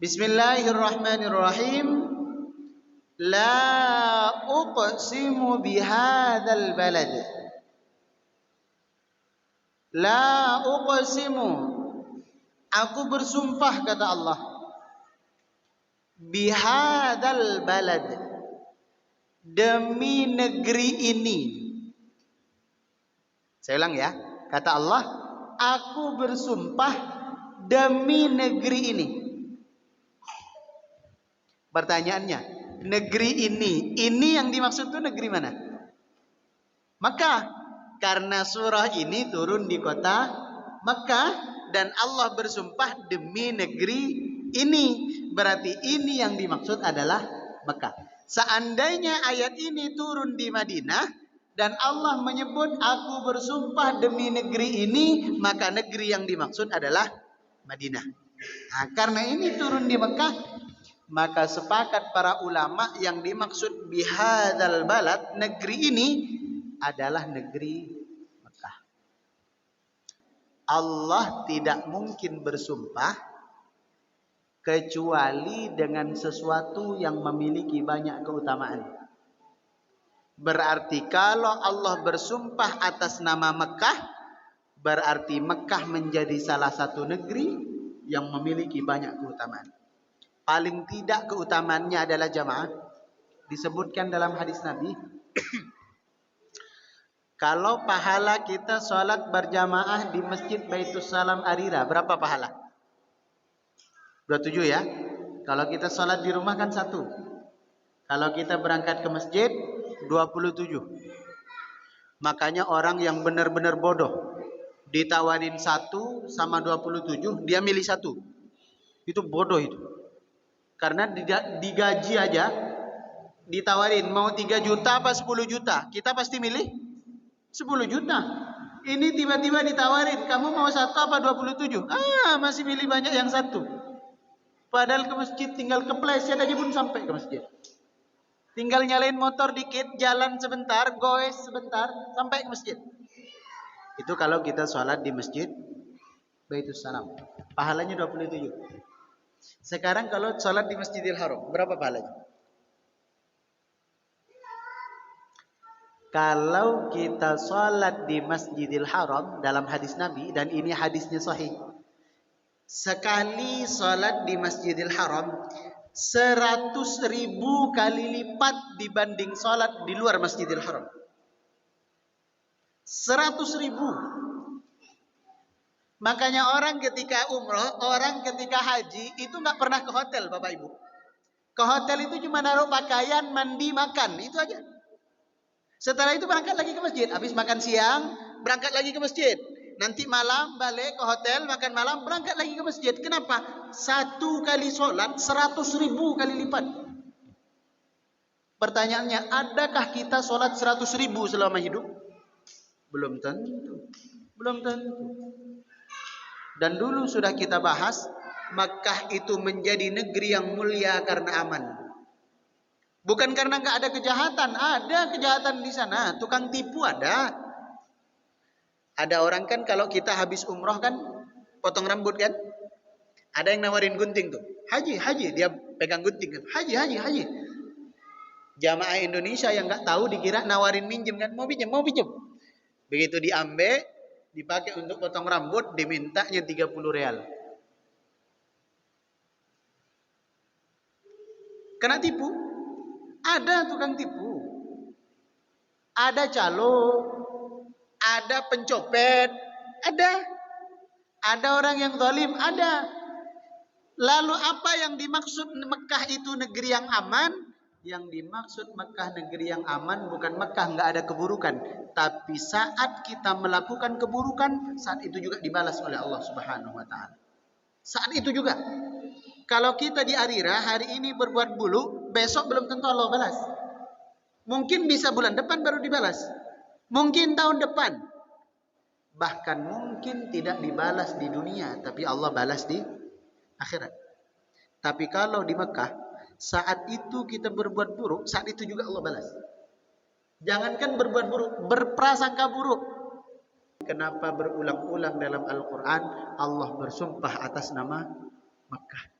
Bismillahirrahmanirrahim. La uqsimu bihadzal balad. La uqsimu, aku bersumpah kata Allah, bihadzal balad, demi negeri ini. Saya ulang ya. Kata Allah, aku bersumpah demi negeri ini. Pertanyaannya, negeri ini yang dimaksud itu negeri mana? Makkah. Karena surah ini turun di kota Makkah dan Allah bersumpah demi negeri ini. Berarti ini yang dimaksud adalah Makkah. Seandainya ayat ini turun di Madinah dan Allah menyebut aku bersumpah demi negeri ini, maka negeri yang dimaksud adalah Madinah. Nah, karena ini turun di Makkah, maka sepakat para ulama yang dimaksud bihadzal balad, negeri ini adalah negeri Mekah. Allah tidak mungkin bersumpah kecuali dengan sesuatu yang memiliki banyak keutamaan. Berarti kalau Allah bersumpah atas nama Mekah, berarti Mekah menjadi salah satu negeri yang memiliki banyak keutamaan. Paling tidak keutamaannya adalah jamaah. Disebutkan dalam hadis Nabi, kalau pahala kita sholat berjamaah di Masjid Baitus Salam Arira, berapa pahala? 27 ya. Kalau kita sholat di rumah kan 1. Kalau kita berangkat ke masjid 27. Makanya orang yang benar-benar bodoh, ditawarin 1 sama 27, dia milih 1. Itu bodoh itu. Karena digaji aja, ditawarin mau 3 juta apa 10 juta, kita pasti milih 10 juta. Ini tiba-tiba ditawarin, kamu mau 1 apa 27? Masih milih banyak yang 1. Padahal ke masjid tinggal kepleset aja pun sampai ke masjid. Tinggal nyalain motor dikit, jalan sebentar, goes sebentar, sampai ke masjid. Itu kalau kita sholat di Masjid Baitus Salam, pahalanya 27. Sekarang kalau sholat di Masjidil Haram, berapa pahalanya? Kalau kita sholat di Masjidil Haram, dalam hadis Nabi, dan ini hadisnya sahih, sekali sholat di Masjidil Haram 100.000 kali lipat dibanding sholat di luar Masjidil Haram. 100.000. Makanya orang ketika umroh, orang ketika haji itu nggak pernah ke hotel, Bapak Ibu. Ke hotel itu cuma naruh pakaian, mandi, makan, itu aja. Setelah itu berangkat lagi ke masjid. Habis makan siang, berangkat lagi ke masjid. Nanti malam balik ke hotel, makan malam, berangkat lagi ke masjid. Kenapa? 1 kali sholat 100.000 kali lipat. Pertanyaannya, adakah kita sholat 100.000 selama hidup? Belum tentu. Belum tentu. Dan dulu sudah kita bahas, Makkah itu menjadi negeri yang mulia karena aman. Bukan karena nggak ada kejahatan, ada kejahatan di sana, tukang tipu ada. Ada orang kan kalau kita habis umroh kan, potong rambut kan, ada yang nawarin gunting tuh, haji, dia pegang gunting kan, haji. Jamaah Indonesia yang nggak tahu dikira nawarin minjem kan, mau pinjam. Begitu diambil, dipakai untuk potong rambut, dimintanya 30 real. Kena tipu. Ada tukang tipu, ada calo, ada pencopet, ada orang yang zalim, ada. Lalu apa yang dimaksud Mekah itu negeri yang aman? Yang dimaksud Mekah negeri yang aman bukan Mekah nggak ada keburukan, tapi saat kita melakukan keburukan, saat itu juga dibalas oleh Allah Subhanahu wa taala. Saat itu juga. Kalau kita di Arira hari ini berbuat buruk, besok belum tentu Allah balas. Mungkin bisa bulan depan baru dibalas. Mungkin tahun depan. Bahkan mungkin tidak dibalas di dunia, tapi Allah balas di akhirat. Tapi kalau di Mekah, saat itu kita berbuat buruk, saat itu juga Allah balas. Jangankan berbuat buruk, berprasangka buruk. Kenapa berulang-ulang dalam Al-Quran Allah bersumpah atas nama Mekah?